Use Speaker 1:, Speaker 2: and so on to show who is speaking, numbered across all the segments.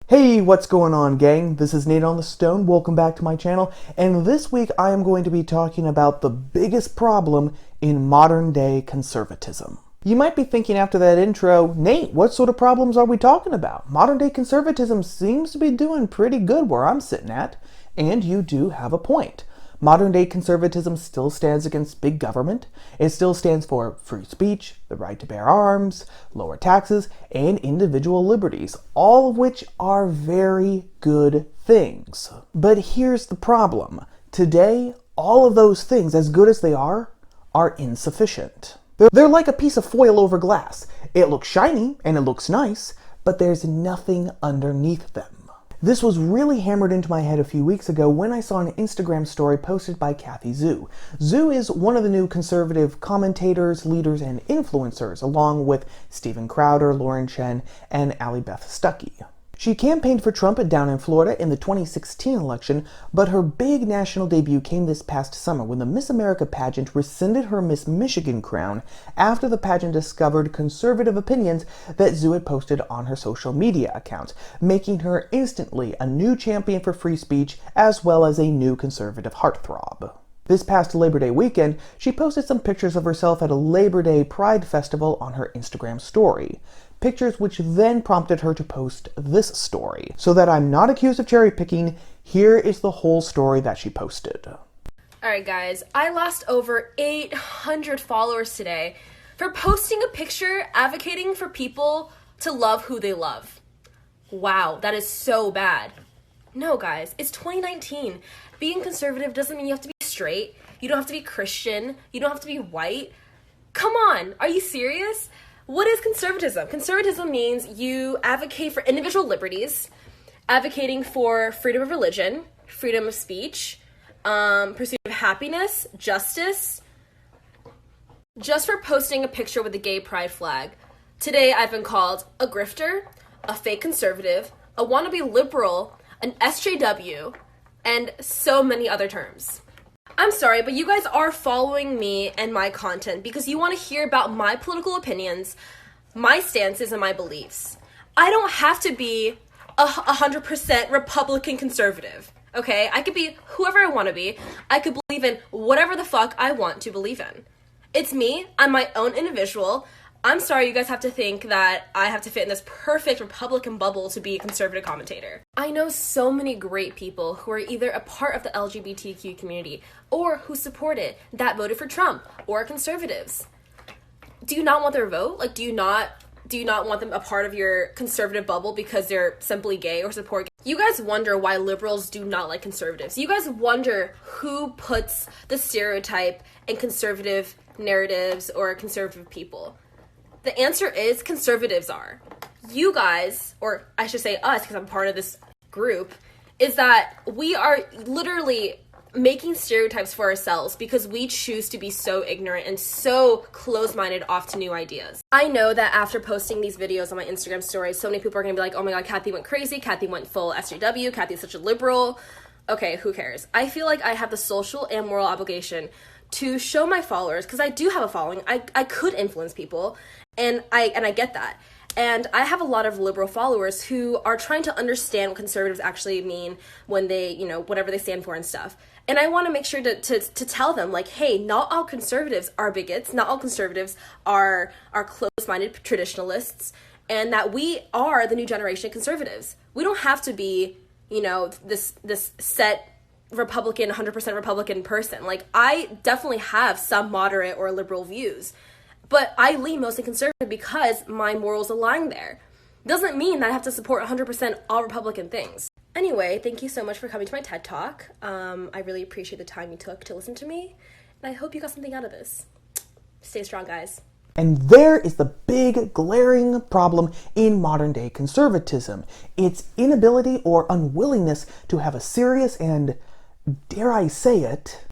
Speaker 1: Hey, what's going on, gang? This is Nate on the Stone. Welcome back to my channel. And this week I am going to be talking about the biggest problem in modern day conservatism. You might be thinking after that intro, Nate, what sort of problems are we talking about? Modern day conservatism seems to be doing pretty good where I'm sitting at. And you do have a point. Modern day conservatism still stands against big government. It still stands for free speech, the right to bear arms, lower taxes, and individual liberties, all of which are very good things. But here's the problem. Today, all of those things, as good as they are insufficient. They're like a piece of foil over glass. It looks shiny and it looks nice, but there's nothing underneath them. This was really hammered into my head a few weeks ago when I saw an Instagram story posted by Kathy Zhu. Zhu is one of the new conservative commentators, leaders, and influencers, along with Steven Crowder, Lauren Chen, and Allie Beth Stuckey. She campaigned for Trump down in Florida in the 2016 election, but her big national debut came this past summer when the Miss America pageant rescinded her Miss Michigan crown after the pageant discovered conservative opinions that Zhu had posted on her social media accounts, making her instantly a new champion for free speech as well as a new conservative heartthrob. This past Labor Day weekend, she posted some pictures of herself at a Labor Day Pride Festival on her Instagram story. Pictures which then prompted her to post this story. So that I'm not accused of cherry picking, here is the whole story that she posted.
Speaker 2: Alright guys, I lost over 800 followers today for posting a picture advocating for people to love who they love. Wow, that is so bad. No guys, it's 2019. Being conservative doesn't mean you have to be straight, you don't have to be Christian, you don't have to be white. Come on, are you serious? What is conservatism? Conservatism means you advocate for individual liberties, advocating for freedom of religion, freedom of speech, pursuit of happiness, justice. Just for posting a picture with a gay pride flag, today I've been called a grifter, a fake conservative, a wannabe liberal, an SJW, and so many other terms. I'm sorry, but you guys are following me and my content because you want to hear about my political opinions, my stances, and my beliefs. I don't have to be 100% Republican conservative, okay? I could be whoever I want to be. I could believe in whatever the fuck I want to believe in. It's me. I'm my own individual. I'm sorry you guys have to think that I have to fit in this perfect Republican bubble to be a conservative commentator. I know so many great people who are either a part of the LGBTQ community or who support it, that voted for Trump, or conservatives. Do you not want their vote? Like, do you not want them a part of your conservative bubble because they're simply gay or support gay? You guys wonder why liberals do not like conservatives. You guys wonder who puts the stereotype in conservative narratives or conservative people. The answer is conservatives are. You guys, or I should say us because I'm part of this group, is that we are literally making stereotypes for ourselves because we choose to be so ignorant and so close-minded off to new ideas. I know that after posting these videos on my Instagram stories, so many people are going to be like, oh my god, Kathy went crazy, Kathy went full SJW, Kathy's such a liberal. Okay, who cares? I feel like I have the social and moral obligation to show my followers, because I do have a following, I could influence people, and I get that. And I have a lot of liberal followers who are trying to understand what conservatives actually mean when they, whatever they stand for and stuff. And I want to make sure to tell them, like, hey, not all conservatives are bigots, not all conservatives are close-minded traditionalists, and that we are the new generation of conservatives. We don't have to be, this set Republican, 100% Republican person. Like, I definitely have some moderate or liberal views, but I lean mostly conservative because my morals align there. Doesn't mean that I have to support 100% all Republican things. Anyway, thank you so much for coming to my TED Talk. I really appreciate the time you took to listen to me, and I hope you got something out of this. Stay strong, guys.
Speaker 1: And there is the big, glaring problem in modern-day conservatism. Its inability or unwillingness to have a serious and, dare I say it,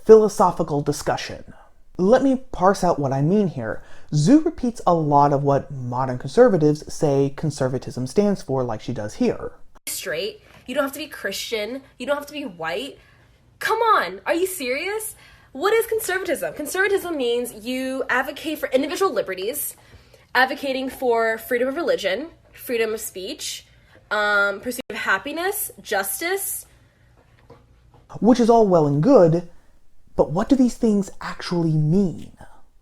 Speaker 1: philosophical discussion. Let me parse out what I mean here. Zhu repeats a lot of what modern conservatives say conservatism stands for, like she does here.
Speaker 2: Straight, you don't have to be Christian, you don't have to be white. Come on, are you serious? What is conservatism? Conservatism means you advocate for individual liberties, advocating for freedom of religion, freedom of speech, pursuit of happiness, justice.
Speaker 1: Which is all well and good, but what do these things actually mean?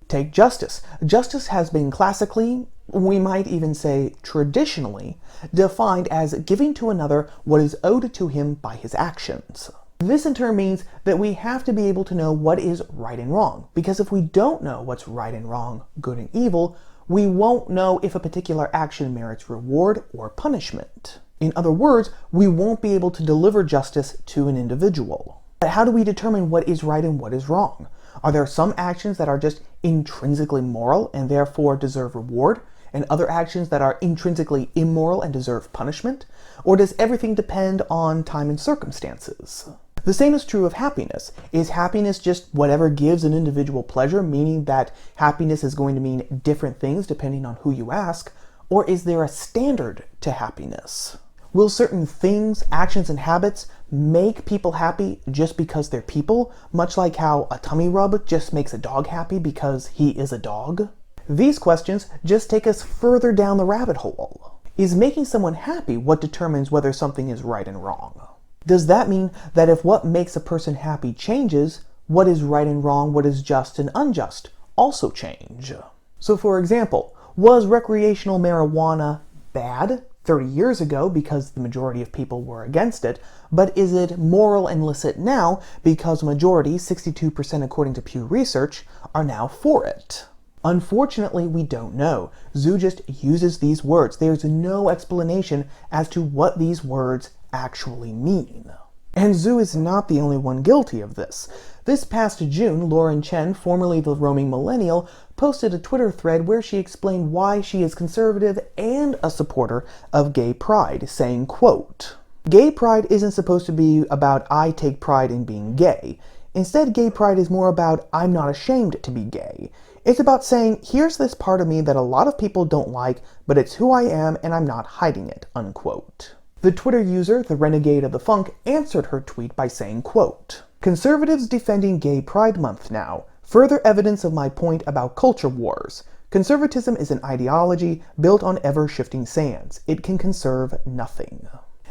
Speaker 1: Take justice. Justice has been classically, we might even say traditionally, defined as giving to another what is owed to him by his actions. This in turn means that we have to be able to know what is right and wrong, because if we don't know what's right and wrong, good and evil, we won't know if a particular action merits reward or punishment. In other words, we won't be able to deliver justice to an individual. But how do we determine what is right and what is wrong? Are there some actions that are just intrinsically moral and therefore deserve reward, and other actions that are intrinsically immoral and deserve punishment? Or does everything depend on time and circumstances? The same is true of happiness. Is happiness just whatever gives an individual pleasure, meaning that happiness is going to mean different things depending on who you ask? Or is there a standard to happiness? Will certain things, actions, and habits make people happy just because they're people, much like how a tummy rub just makes a dog happy because he is a dog? These questions just take us further down the rabbit hole. Is making someone happy what determines whether something is right and wrong? Does that mean that if what makes a person happy changes, what is right and wrong, what is just and unjust also change? So for example, was recreational marijuana bad 30 years ago because the majority of people were against it, but is it moral and licit now because majority, 62% according to Pew Research, are now for it? Unfortunately, we don't know. Zhu just uses these words. There's no explanation as to what these words actually mean. And Zhu is not the only one guilty of this. This past June, Lauren Chen, formerly the roaming millennial, posted a Twitter thread where she explained why she is conservative and a supporter of gay pride, saying, quote, "Gay pride isn't supposed to be about I take pride in being gay. Instead, gay pride is more about I'm not ashamed to be gay. It's about saying, here's this part of me that a lot of people don't like, but it's who I am and I'm not hiding it," unquote. The Twitter user, the Renegade of the Funk, answered her tweet by saying, quote, "Conservatives defending Gay Pride Month now. Further evidence of my point about culture wars. Conservatism is an ideology built on ever-shifting sands. It can conserve nothing."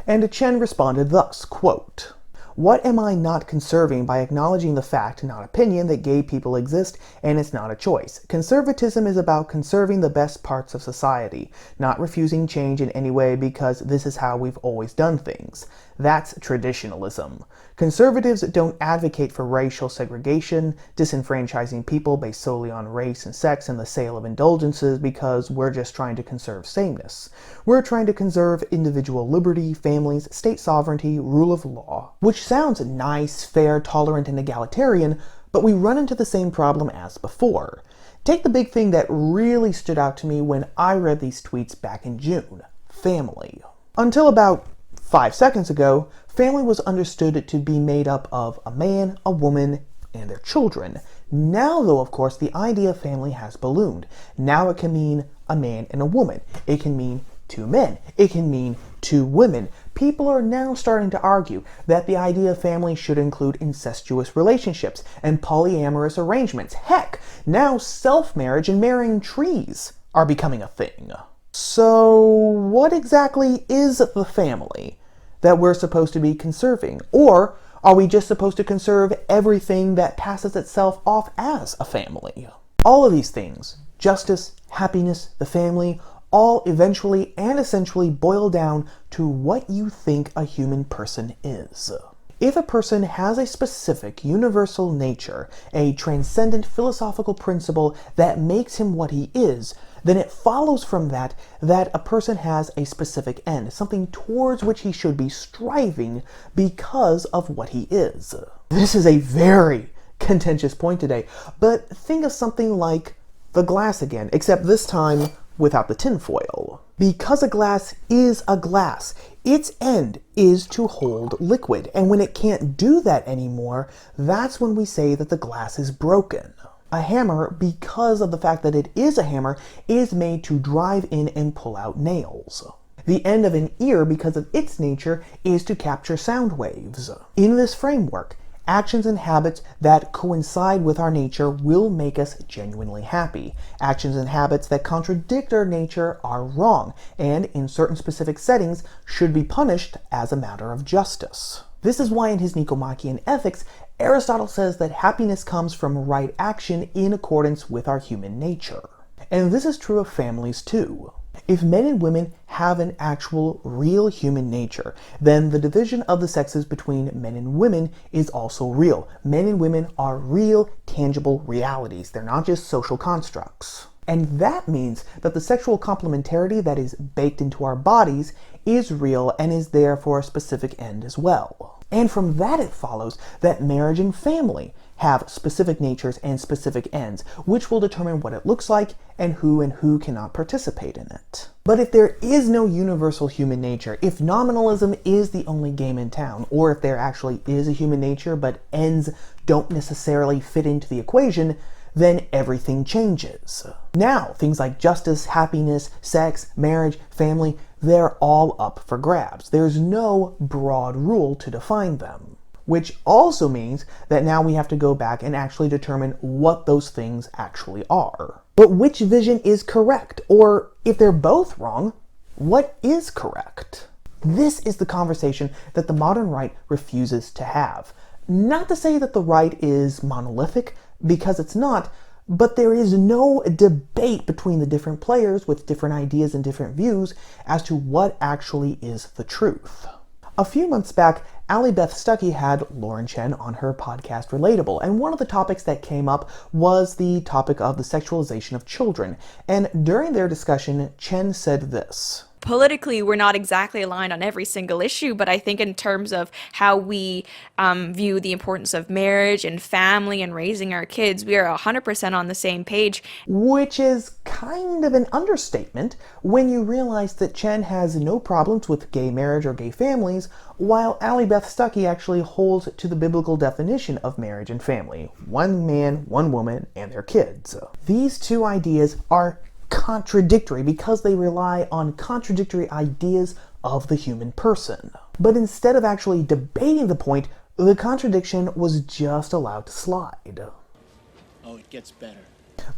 Speaker 1: And Chen responded thus, quote, "What am I not conserving by acknowledging the fact, not opinion, that gay people exist and it's not a choice? Conservatism is about conserving the best parts of society, not refusing change in any way because this is how we've always done things. That's traditionalism. Conservatives don't advocate for racial segregation, disenfranchising people based solely on race and sex and the sale of indulgences because we're just trying to conserve sameness. We're trying to conserve individual liberty, families, state sovereignty, rule of law." Which sounds nice, fair, tolerant, and egalitarian, but we run into the same problem as before. Take the big thing that really stood out to me when I read these tweets back in June: family. Until about 5 seconds ago, family was understood to be made up of a man, a woman, and their children. Now, though, of course, the idea of family has ballooned. Now it can mean a man and a woman. It can mean two men. It can mean two women. People are now starting to argue that the idea of family should include incestuous relationships and polyamorous arrangements. Heck, now self-marriage and marrying trees are becoming a thing. So, what exactly is the family that we're supposed to be conserving? Or are we just supposed to conserve everything that passes itself off as a family? All of these things, justice, happiness, the family, all eventually and essentially boil down to what you think a human person is. If a person has a specific universal nature, a transcendent philosophical principle that makes him what he is, then it follows from that a person has a specific end, something towards which he should be striving because of what he is. This is a very contentious point today, but think of something like the glass again, except this time without the tinfoil. Because a glass is a glass, its end is to hold liquid, and when it can't do that anymore, that's when we say that the glass is broken. A hammer, because of the fact that it is a hammer, is made to drive in and pull out nails. The end of an ear, because of its nature, is to capture sound waves. In this framework, Actions and habits that coincide with our nature will make us genuinely happy. Actions and habits that contradict our nature are wrong, and in certain specific settings should be punished as a matter of justice. This is why in his Nicomachean Ethics, Aristotle says that happiness comes from right action in accordance with our human nature. And this is true of families too. If men and women have an actual, real human nature, then the division of the sexes between men and women is also real. Men and women are real, tangible realities. They're not just social constructs. And that means that the sexual complementarity that is baked into our bodies is real and is there for a specific end as well. And from that it follows that marriage and family have specific natures and specific ends, which will determine what it looks like and who cannot participate in it. But if there is no universal human nature, if nominalism is the only game in town, or if there actually is a human nature but ends don't necessarily fit into the equation, then everything changes. Now, things like justice, happiness, sex, marriage, family, they're all up for grabs. There's no broad rule to define them. Which also means that now we have to go back and actually determine what those things actually are. But which vision is correct? Or if they're both wrong, what is correct? This is the conversation that the modern right refuses to have. Not to say that the right is monolithic, because it's not, but there is no debate between the different players with different ideas and different views as to what actually is the truth. A few months back, Allie Beth Stuckey had Lauren Chen on her podcast Relatable, and one of the topics that came up was the topic of the sexualization of children. And during their discussion, Chen said this.
Speaker 3: Politically, we're not exactly aligned on every single issue, but I think in terms of how we view the importance of marriage and family and raising our kids, we are 100% on the same page.
Speaker 1: Which is kind of an understatement when you realize that Chen has no problems with gay marriage or gay families, while Allie Beth Stuckey actually holds to the biblical definition of marriage and family. One man, one woman, and their kids. These two ideas are contradictory because they rely on contradictory ideas of the human person. But instead of actually debating the point, the contradiction was just allowed to slide.
Speaker 4: Oh, it gets better.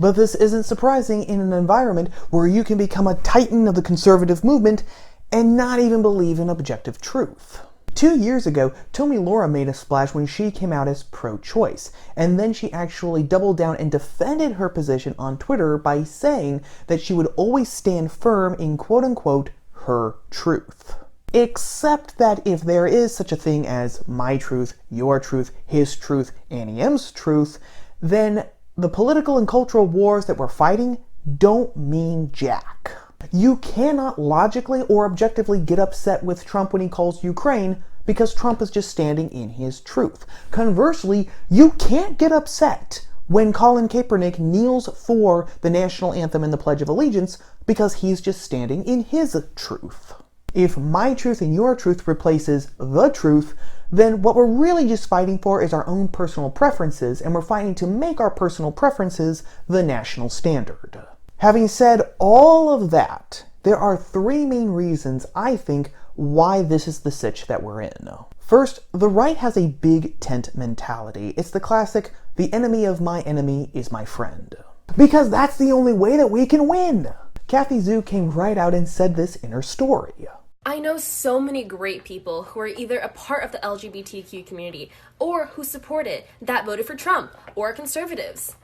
Speaker 1: But this isn't surprising in an environment where you can become a titan of the conservative movement and not even believe in objective truth. 2 years ago, Tomi Laura made a splash when she came out as pro-choice, and then she actually doubled down and defended her position on Twitter by saying that she would always stand firm in quote-unquote her truth. Except that if there is such a thing as my truth, your truth, his truth, Annie M's truth, then the political and cultural wars that we're fighting don't mean jack. You cannot logically or objectively get upset with Trump when he calls Ukraine because Trump is just standing in his truth. Conversely, you can't get upset when Colin Kaepernick kneels for the national anthem and the Pledge of Allegiance because he's just standing in his truth. If my truth and your truth replaces the truth, then what we're really just fighting for is our own personal preferences, and we're fighting to make our personal preferences the national standard. Having said all of that, there are three main reasons, I think, why this is the sitch that we're in. First, the right has a big tent mentality. It's the classic, the enemy of my enemy is my friend. Because that's the only way that we can win! Kathy Zhu came right out and said this in her story.
Speaker 2: I know so many great people who are either a part of the LGBTQ community or who support it, that voted for Trump or conservatives.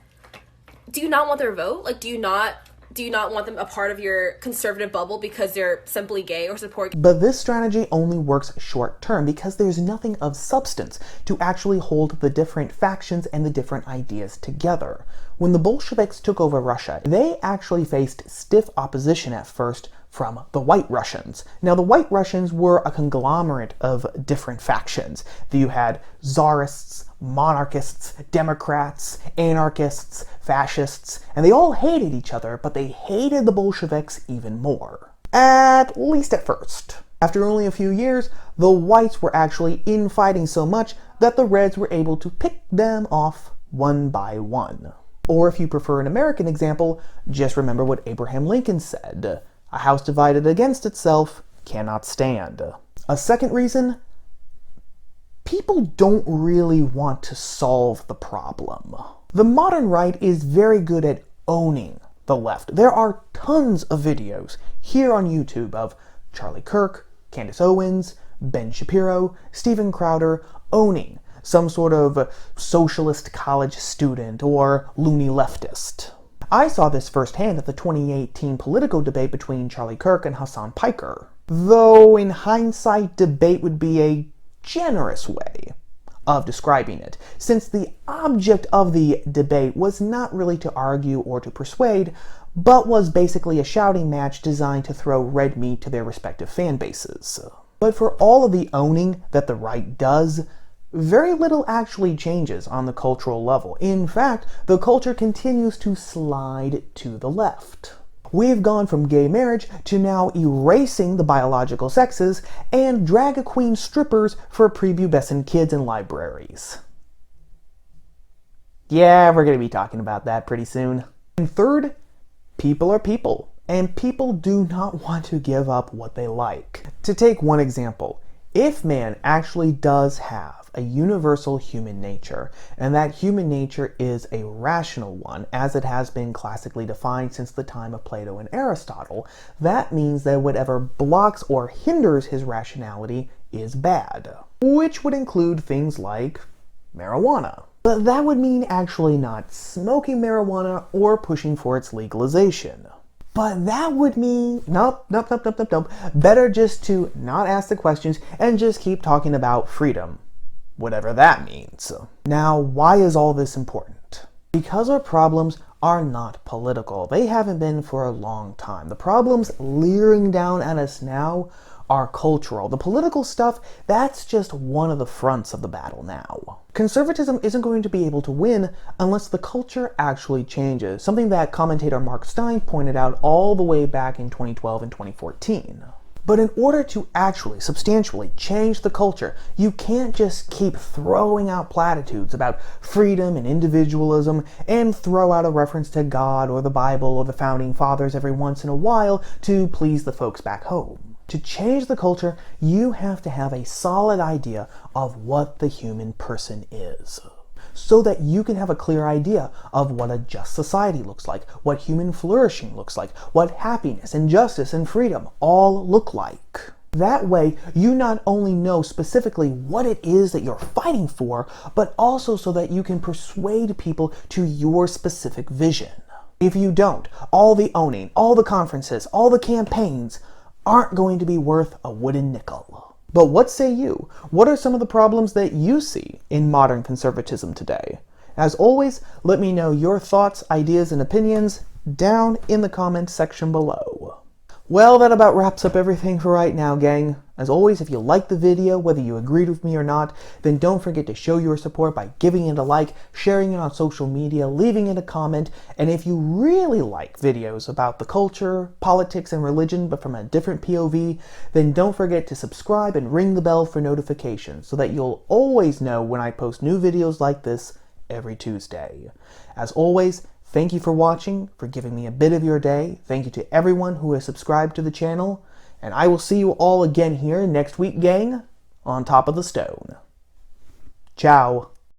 Speaker 2: Do you not want their vote? Like, do you not want them a part of your conservative bubble because they're simply gay or support?
Speaker 1: But this strategy only works short term because there's nothing of substance to actually hold the different factions and the different ideas together. When the Bolsheviks took over Russia, they actually faced stiff opposition at first from the White Russians. Now, the White Russians were a conglomerate of different factions. You had czarists, monarchists, democrats, anarchists, fascists, and they all hated each other, but they hated the Bolsheviks even more. At least at first. After only a few years, the whites were actually infighting so much that the reds were able to pick them off one by one. Or if you prefer an American example, just remember what Abraham Lincoln said. A house divided against itself cannot stand. A second reason, people don't really want to solve the problem. The modern right is very good at owning the left. There are tons of videos here on YouTube of Charlie Kirk, Candace Owens, Ben Shapiro, Steven Crowder owning some sort of socialist college student or loony leftist. I saw this firsthand at the 2018 political debate between Charlie Kirk and Hassan Piker. Though in hindsight, debate would be a generous way of describing it, since the object of the debate was not really to argue or to persuade, but was basically a shouting match designed to throw red meat to their respective fan bases. But for all of the owning that the right does, very little actually changes on the cultural level. In fact, the culture continues to slide to the left. We've gone from gay marriage to now erasing the biological sexes and drag queen strippers for prepubescent kids in libraries. Yeah, we're going to be talking about that pretty soon. And third, people are people, and people do not want to give up what they like. To take one example, if man actually does have a universal human nature, and that human nature is a rational one, as it has been classically defined since the time of Plato and Aristotle, that means that whatever blocks or hinders his rationality is bad, which would include things like marijuana. But that would mean actually not smoking marijuana or pushing for its legalization. But that would mean, nope. Better just to not ask the questions and just keep talking about freedom, whatever that means. Now, why is all this important? Because our problems are not political. They haven't been for a long time. The problems leering down at us now are cultural. The political stuff, that's just one of the fronts of the battle now. Conservatism isn't going to be able to win unless the culture actually changes, something that commentator Mark Stein pointed out all the way back in 2012 and 2014. But in order to actually substantially change the culture, you can't just keep throwing out platitudes about freedom and individualism and throw out a reference to God or the Bible or the Founding Fathers every once in a while to please the folks back home. To change the culture, you have to have a solid idea of what the human person is, so that you can have a clear idea of what a just society looks like, what human flourishing looks like, what happiness and justice and freedom all look like. That way, you not only know specifically what it is that you're fighting for, but also so that you can persuade people to your specific vision. If you don't, all the owning, all the conferences, all the campaigns aren't going to be worth a wooden nickel. But what say you? What are some of the problems that you see in modern conservatism today? As always, let me know your thoughts, ideas, and opinions down in the comments section below. Well, that about wraps up everything for right now, gang. As always, if you liked the video, whether you agreed with me or not, then don't forget to show your support by giving it a like, sharing it on social media, leaving it a comment, and if you really like videos about the culture, politics, and religion, but from a different POV, then don't forget to subscribe and ring the bell for notifications so that you'll always know when I post new videos like this every Tuesday. As always, thank you for watching, for giving me a bit of your day. Thank you to everyone who has subscribed to the channel. And I will see you all again here next week, gang, on top of the stone. Ciao.